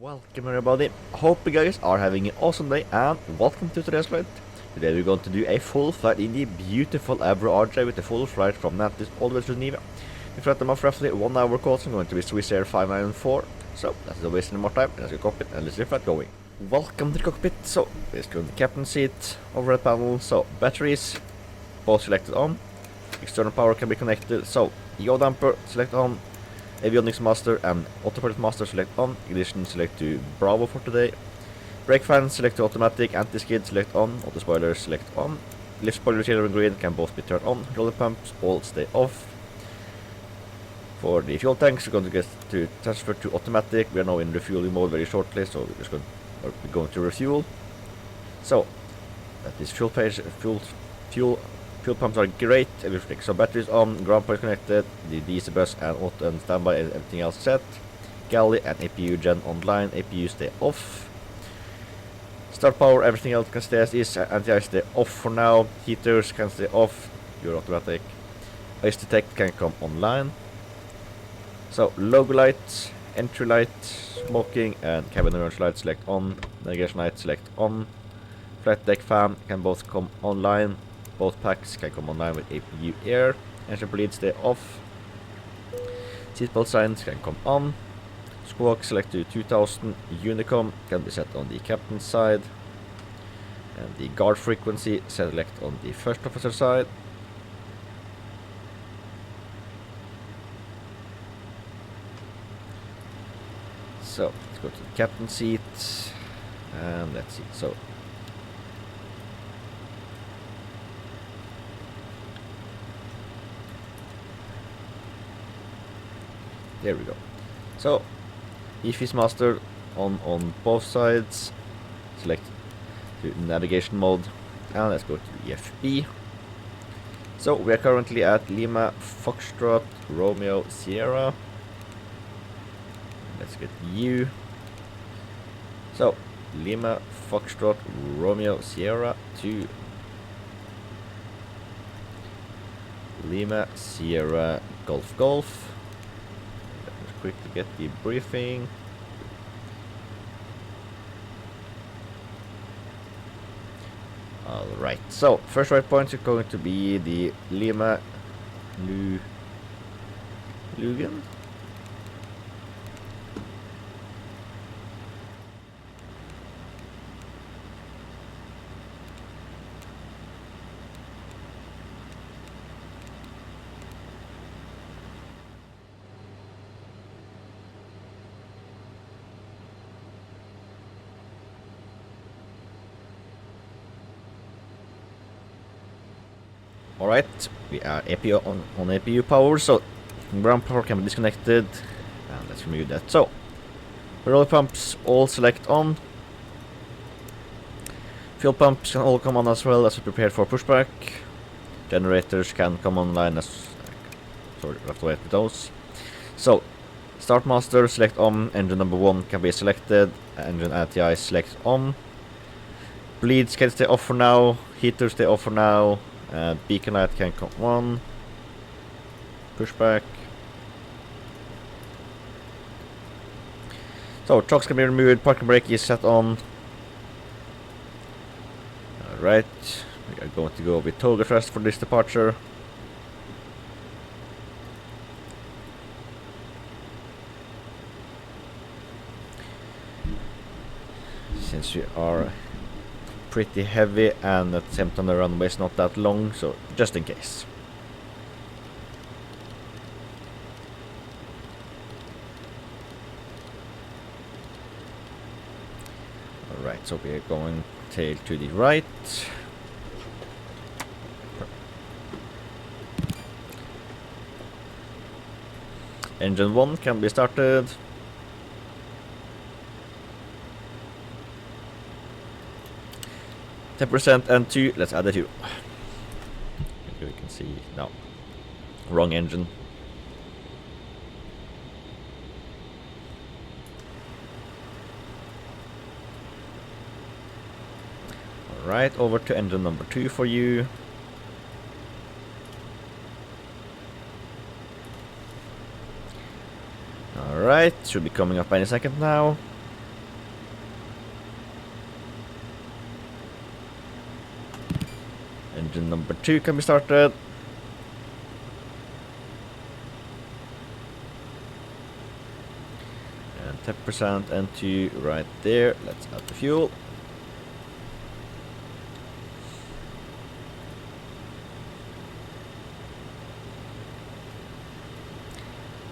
Welcome everybody, hope you guys are having an awesome day and welcome to today's flight. Today we're going to do a full flight in the beautiful Avro RJ with a full flight from Nantes all the way to Geneva. We flight them off roughly 1 hour course. I'm going to be Swiss Air 594. So that's not wasting more time, let's get cockpit and let's get flight going. Welcome to the cockpit. So let's go to the captain seat, overhead panel. So batteries, both selected on. External power can be connected. So yaw damper select on. Avionics master and autopilot master select on. Ignition select to Bravo for today. Brake fan select to automatic. Anti-skid select on. Auto spoilers select on. Lift spoilers yellow and green can both be turned on. Roller pumps all stay off. For the fuel tanks, we're going to get to transfer to automatic. We are now in refueling mode very shortly, so we're just going to refuel. So that is fuel page. Fuel pumps are great, everything. So batteries on, ground power connected, the DC bus and auto and standby, everything else set. Galley and APU gen online, APU stay off. Start power, everything else can stay as is, anti-air stay off for now. Heaters can stay off, your automatic. Ice detect can come online. So logo lights, entry light, smoking and cabin orange light select on. Navigation light select on. Flight deck fan can both come online. Both packs can come online with APU air. Engine bleed stay off. Seatbelt signs can come on. Squawk select to 2000. Unicom can be set on the captain's side. And the guard frequency select on the first officer side. So let's go to the captain's seat. And let's see. So there we go. So EFIS master on both sides. Select to navigation mode and let's go to EFB. So we are currently at Lima Foxtrot Romeo Sierra. Let's get U. So Lima Foxtrot Romeo Sierra to Lima Sierra Golf Golf. Quickly get the briefing. Alright, so first right point is going to be the Lima Lugan. Alright, we are APU on APU power, so ground power can be disconnected, and let's remove that. So, roller pumps all select on. Fuel pumps can all come on as well as we prepared for pushback. Generators can come online as... sorry, we have to wait with those. So, start master select on, engine number 1 can be selected, engine anti-ice select on. Bleeds can stay off for now, heaters stay off for now. Beacon light can come on. Pushback. So trucks can be removed. Parking brake is set on. Alright. We are going to go with toga thrust for this departure. Since we are pretty heavy and at the same time the runway is not that long, so just in case. Alright, so we are going tail to the right. Engine 1 can be started. 10% and 2, let's add a 2. Maybe we can see, no, wrong engine. Alright, over to engine number 2 for you. Alright, should be coming up any second now. Engine number 2 can be started. And 10% N2 right there. Let's add the fuel.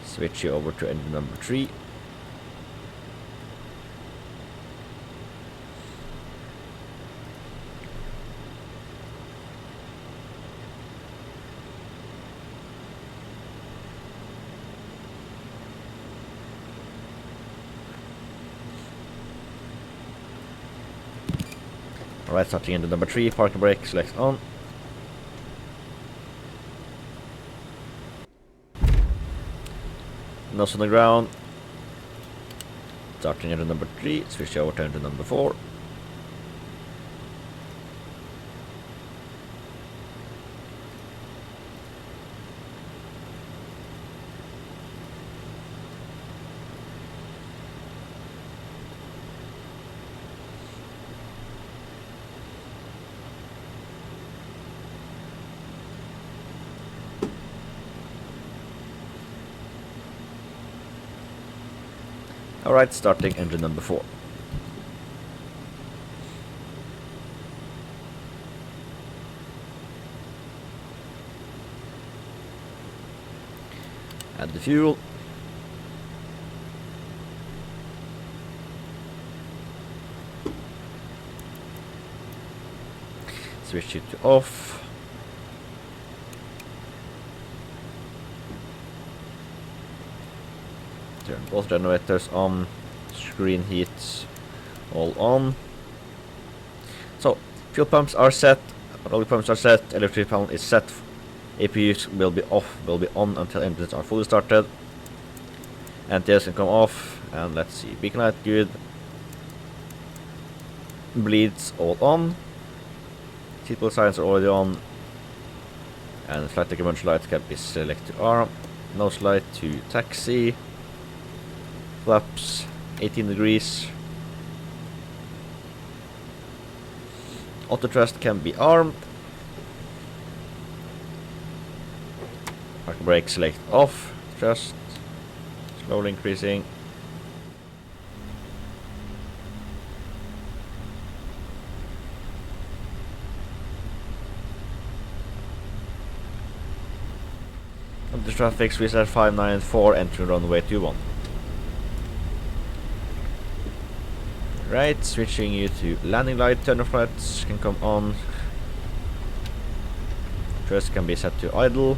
Switch you over to engine number 3. Alright, starting engine number 3, parking brake, select on. Nose on the ground. Starting engine number 3, switch over to engine number 4. Alright, starting engine number 4. Add the fuel. Switch it to off. Turn both generators on. Screen heats all on. So, fuel pumps are set. Oil pumps are set. Electric panel is set. APUs will be off, will be on until engines are fully started. NTS can come off. And let's see, beacon light good. Bleeds all on. Seatbelt signs are already on. And flight deck emergency light can be selected to arm. Nose light to taxi. Flaps 18 degrees. Auto thrust can be armed. Parking brake select off. Thrust slowly increasing. Up the traffic, Swiss Air 594 entering runway 21. Right, switching you to landing light, turn off lights can come on. Thrust can be set to idle.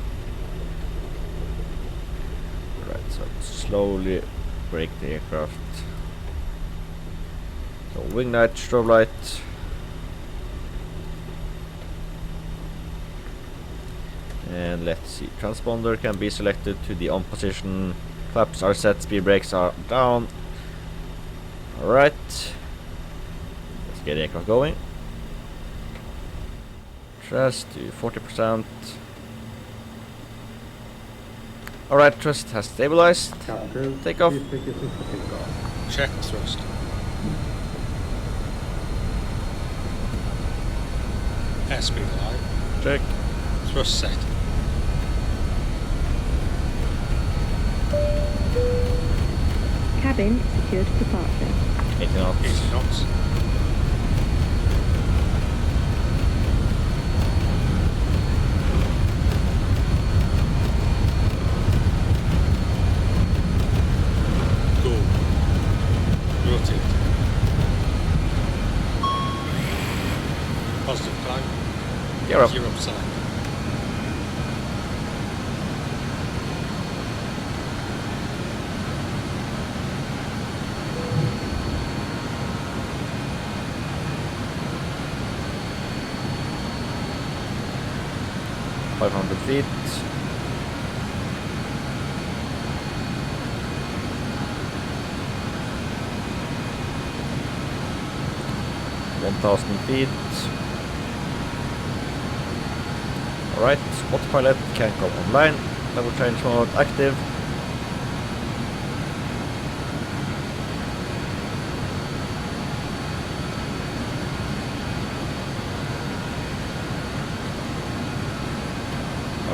Right, so slowly brake the aircraft. So wing light, strobe light. And let's see, transponder can be selected to the on position. Flaps are set, speed brakes are down. Alright. Let's get the aircraft going. Thrust to 40%. Alright, thrust has stabilized. Take off. Check thrust. Airspeed alive. Check. Thrust set. Cabin secured for departure. 80 knots. 80 knots. Go. Rotate. Positive climb. Gear up. Gear up select. Feet. $1,000 feet. Alright, autopilot can come online. Level change mode active.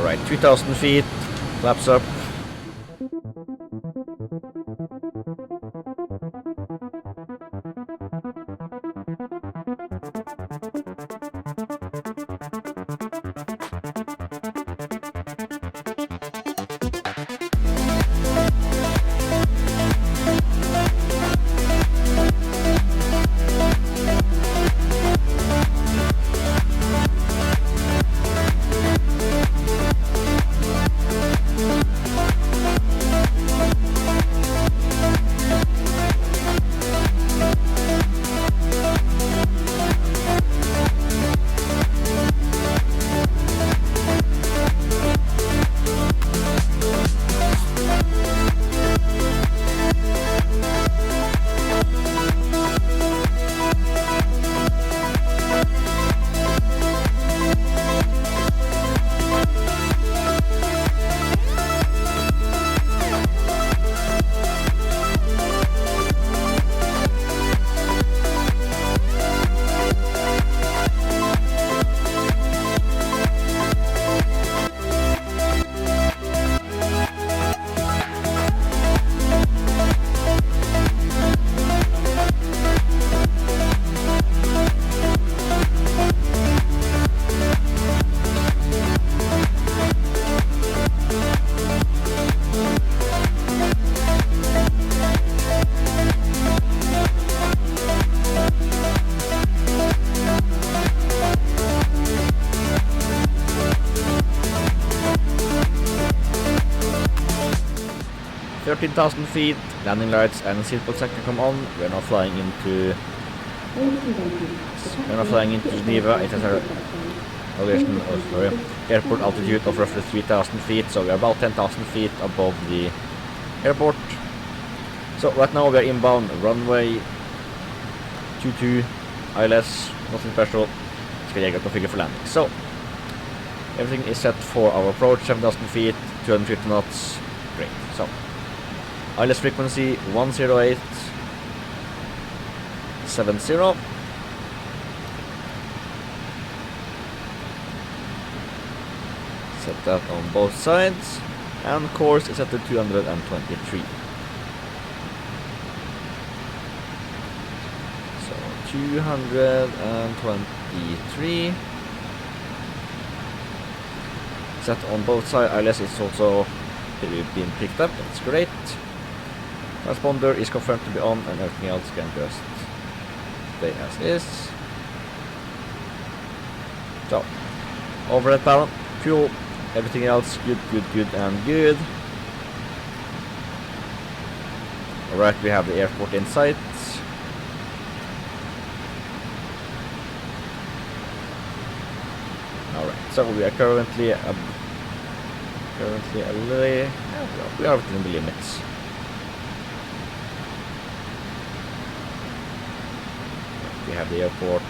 Alright, 3000 feet, flaps up. Thirteen 13,000 feet, landing lights and seatbelt sector come on. We are now flying into Geneva. It has a elevation, airport altitude of roughly 3,000 feet, so we are about 10,000 feet above the airport. So right now we are inbound, runway 22, ILS, nothing special. Skal jeg configure for landing. So everything is set for our approach, 7,000 feet, 250 knots. Great. So ILS frequency 10870. Set that on both sides, and course is set to 223. So 223. Set on both sides. ILS is also been picked up. That's great. Transponder is confirmed to be on, and everything else can just stay as is. So, overhead panel, fuel, everything else good, and good. Alright, we have the airport in sight. Alright, so we are currently we are within the limits. We have the airport.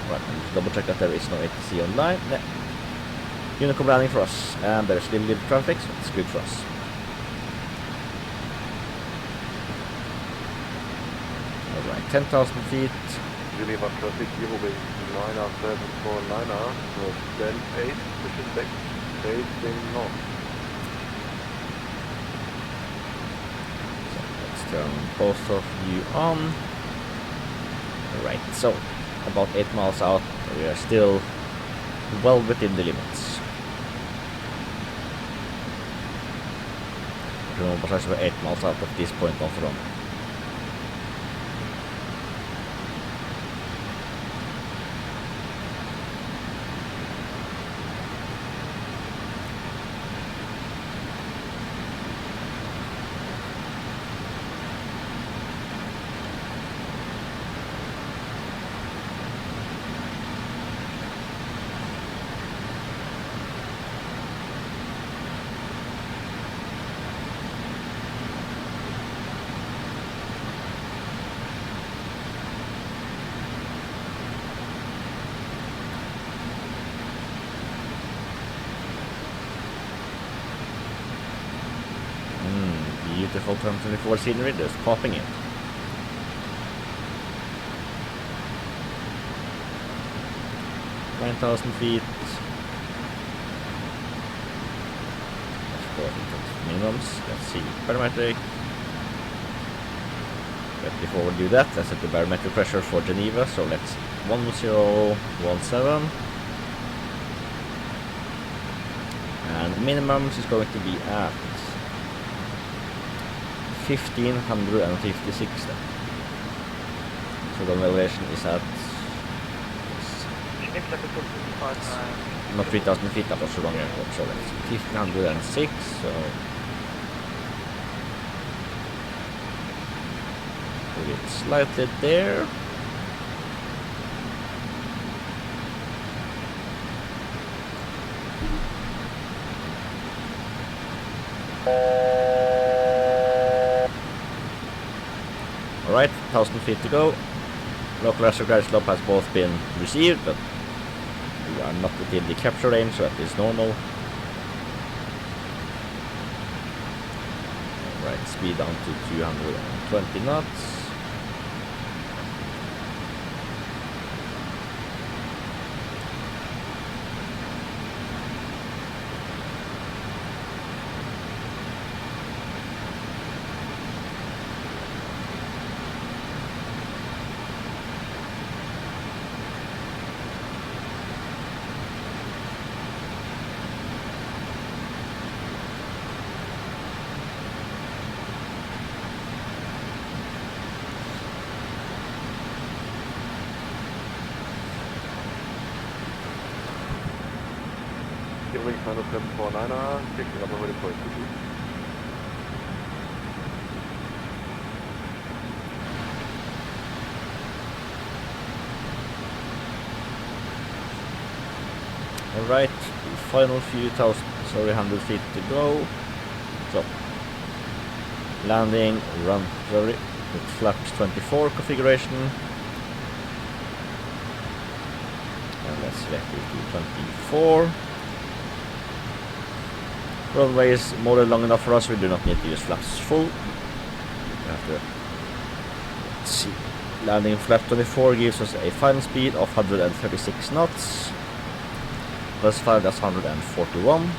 Right, just double check that there is no ATC online. No. Unicom landing for us, and there's still little traffic, so it's good for us. Alright, 10,000 feet. Geneva traffic, Europe 9749er, so stand 8, pushing back, facing north. So let's turn both of you on. Alright, so about 8 miles out, we are still well within the limits. Remember, we're 8 miles out of this point of the run. Beautiful 2024 scenery just popping in. 9,000 feet. Let's go into minimums. Let's see, barometric. But before we do that, let's set the barometric pressure for Geneva. So let's 1017. And minimums is going to be at 1556 then. So the elevation is at not 3000 feet, that was the wrong airport, so that's 1506, so put it slightly there. Alright, 1000 feet to go. Local retrograde slope has both been received, but we are not within the capture range, so that is normal. Alright, speed down to 220 knots. Wing 749er, picking up over the point. Alright, final few thousand, 100 feet to go. So, landing, with flaps 24 configuration. And let's select it to 24. Runway is more than long enough for us, we do not need to use flaps full. We have to, let's see. Landing flap 24 gives us a final speed of 136 knots. Plus 5, that's 141.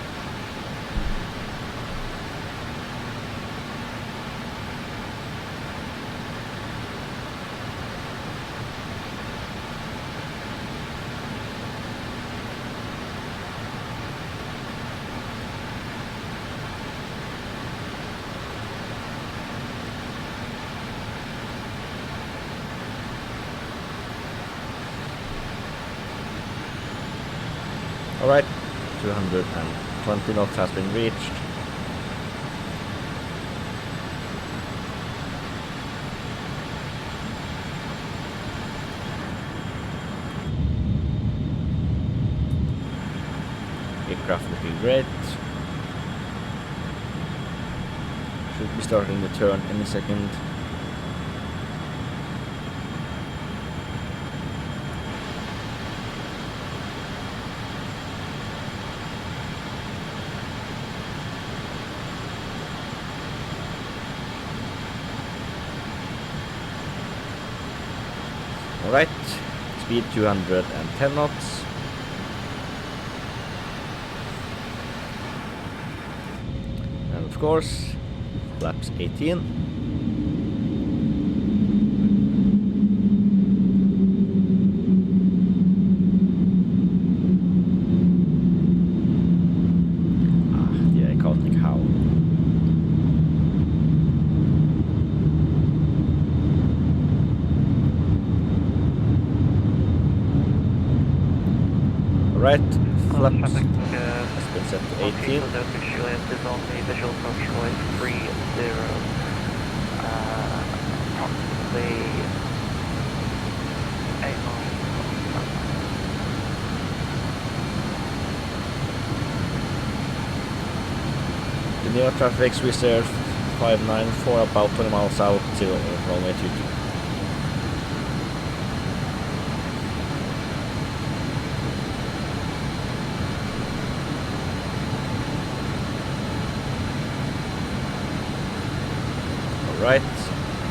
Alright, 220 knots has been reached. Aircraft looking great. Should be starting the turn any second. Alright, speed 210 knots. And of course, flaps 18. The iconic howl. Right, flaps has been set to 18. Is on the visual approach point 30, approximately 8 miles. The Geneva traffic reserve 594, about 20 miles out to runway 22. Right,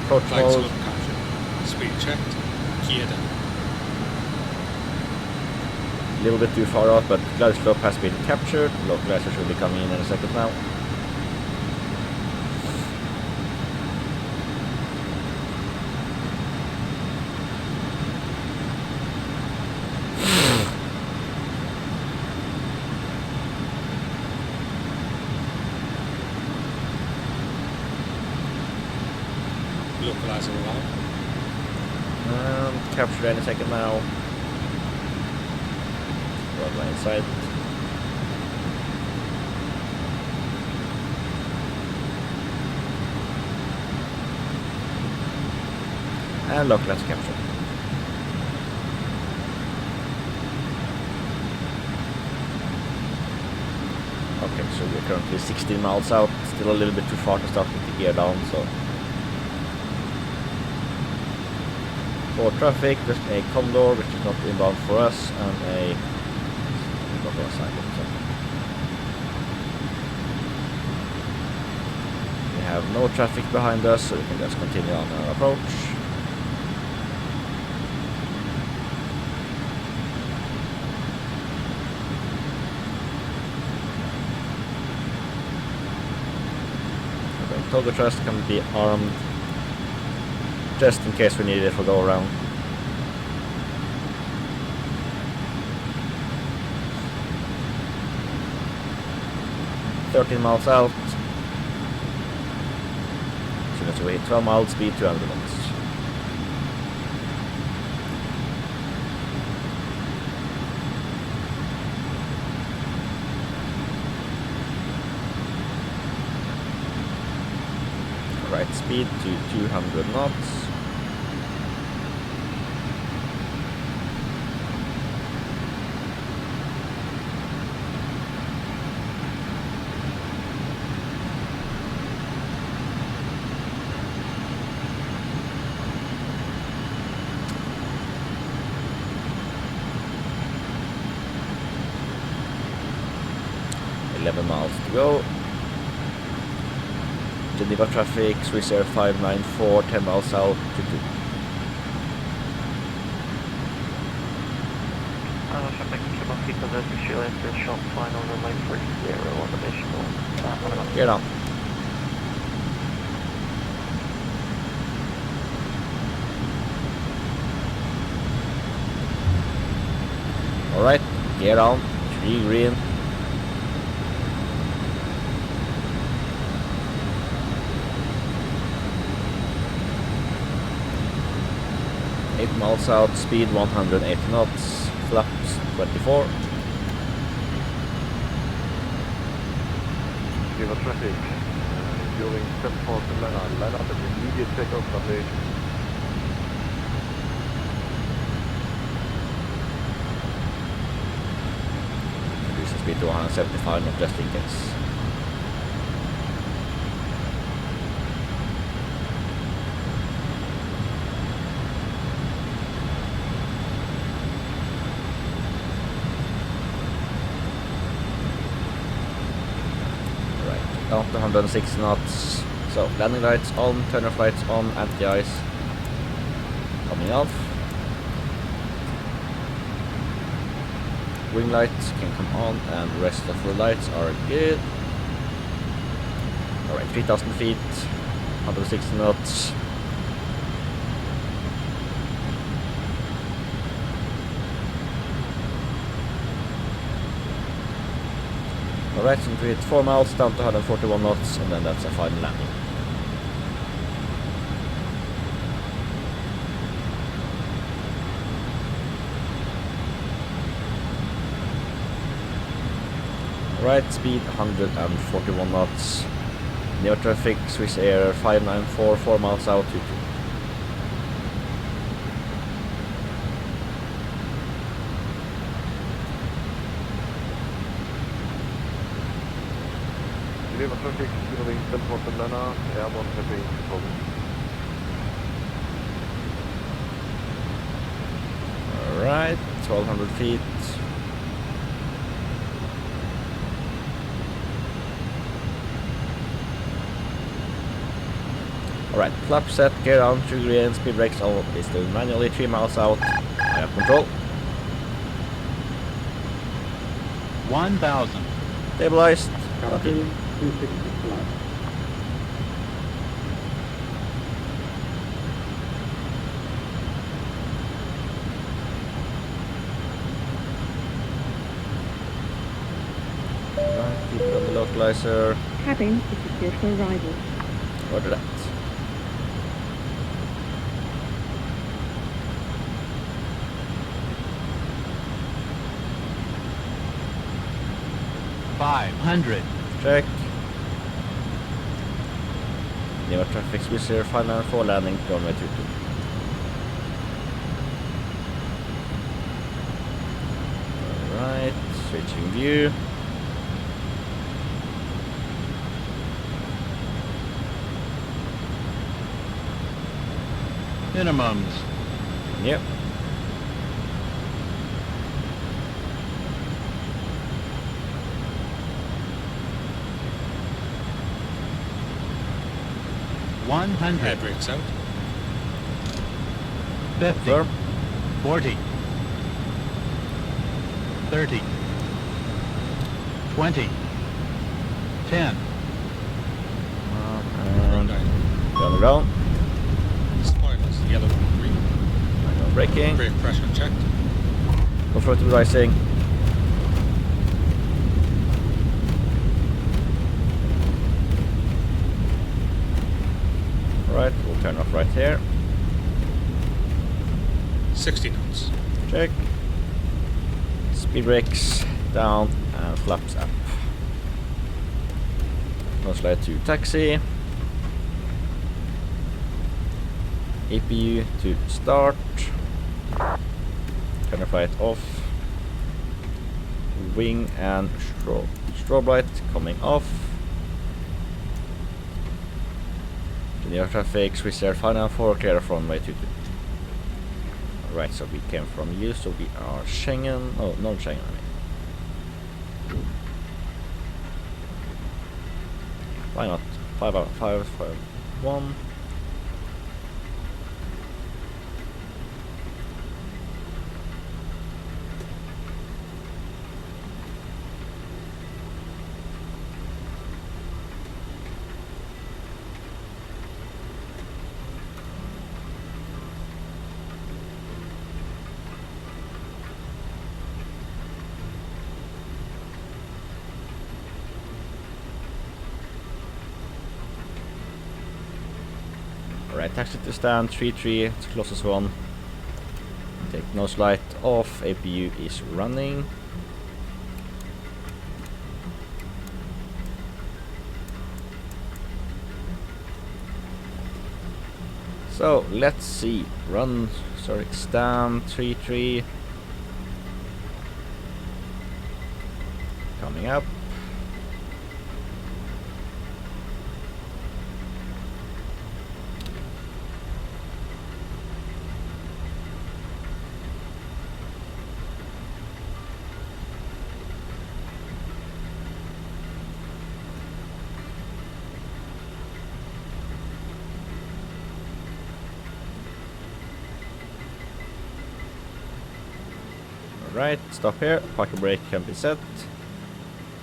approach Flight mode. slope captured. Speed checked. Gear down. A little bit too far out, but glider slope has been captured. Localizer should be coming in a second now. Localizer alive. Captured any second now. Right inside. And localizer captured. Okay, so we're currently 16 miles out. Still a little bit too far to start with the gear down, so. For traffic, just a Condor, which is not inbound for us, and a we have no traffic behind us, so we can just continue on our approach. Okay, toggle thrust can be armed just in case we need it for go around. Miles out. As soon as we hit 12 miles speed, 200 knots. Right speed to 200 knots. Miles to go. Geneva traffic, Swiss Air 594, 10 miles south to 2. Traffic Kimaki Pacific Chile to Shorthaul on runway 30 on additional. Get on. Alright, get on. 3 green. 8 miles out, speed 180 knots, flaps 24. Geneva traffic, during 10-4 to line up an immediate takeoff foundation. Reduce the speed to 175 knots just in case. Down to 106 knots. So landing lights on, turn off lights on, anti-ice coming off. Wing lights can come on, and the rest of the lights are good. Alright, 3000 feet, 160 knots. Alright, so we hit 4 miles down to 141 knots, and then that's a final landing. Alright, speed 141 knots. Near traffic, Swiss Air 594, 4 miles out to 2. Geneva traffic, signaling 10-4 to Lana, airborne heading to Togo. Alright, 1200 feet. Alright, flap set, gear on, trigger in, speed brakes on is doing manually, 3 miles out. I have control. 1,000. Stabilized. Copy, 260 flat. Right, keep it on the localizer. Cabin is secured for arrival. Roger that. $500. Check. Geneva traffic Swiss Air 594 landing runway 22. Alright, switching view. Minimums. Yep. One Air hundred. brakes out. 50. Firm. 40. 30. 20. 10. And down the ground. Spoilers, yellow, green. Braking. Brake pressure checked. Comfortable rising. Right, we'll turn off right here. 60 knots. Check. Speed brakes down and flaps up. No slide to taxi. APU to start. Turn the flight off. Wing and strobe light coming off. Geneva traffic, Swiss Air 594, clear from runway 22. Alright, so we came from you, so we are Schengen, oh, non-Schengen, I mean. Why not? 551. Alright, taxi to stand 33, it's the closest one. Take nose light off, APU is running. So let's see, stand 33. Coming up. Right, stop here, parking brake can be set.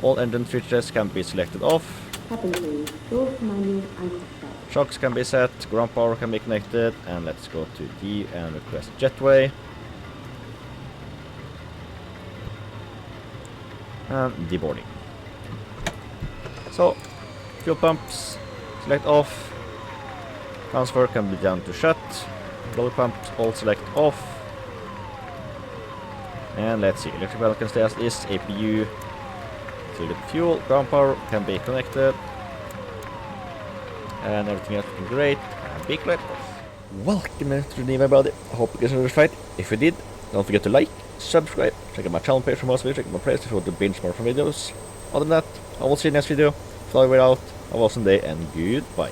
All engine switches can be selected off. Cabin crew, doors manual and start. Shocks can be set, ground power can be connected, and let's go to D and request jetway. And deboarding. So, fuel pumps, select off. Transfer can be down to shut. Blower pumps all select off. And let's see, electric valve can stay as is, APU to the fuel, ground power can be connected. And everything else looking great, and big light off. Welcome to Geneva, everybody. I hope you guys enjoyed this fight. If you did, don't forget to like, subscribe, check out my channel page for more videos, check out my playlist if you want to binge more from videos. Other than that, I will see you in the next video. Fly way out, have an awesome day, and goodbye.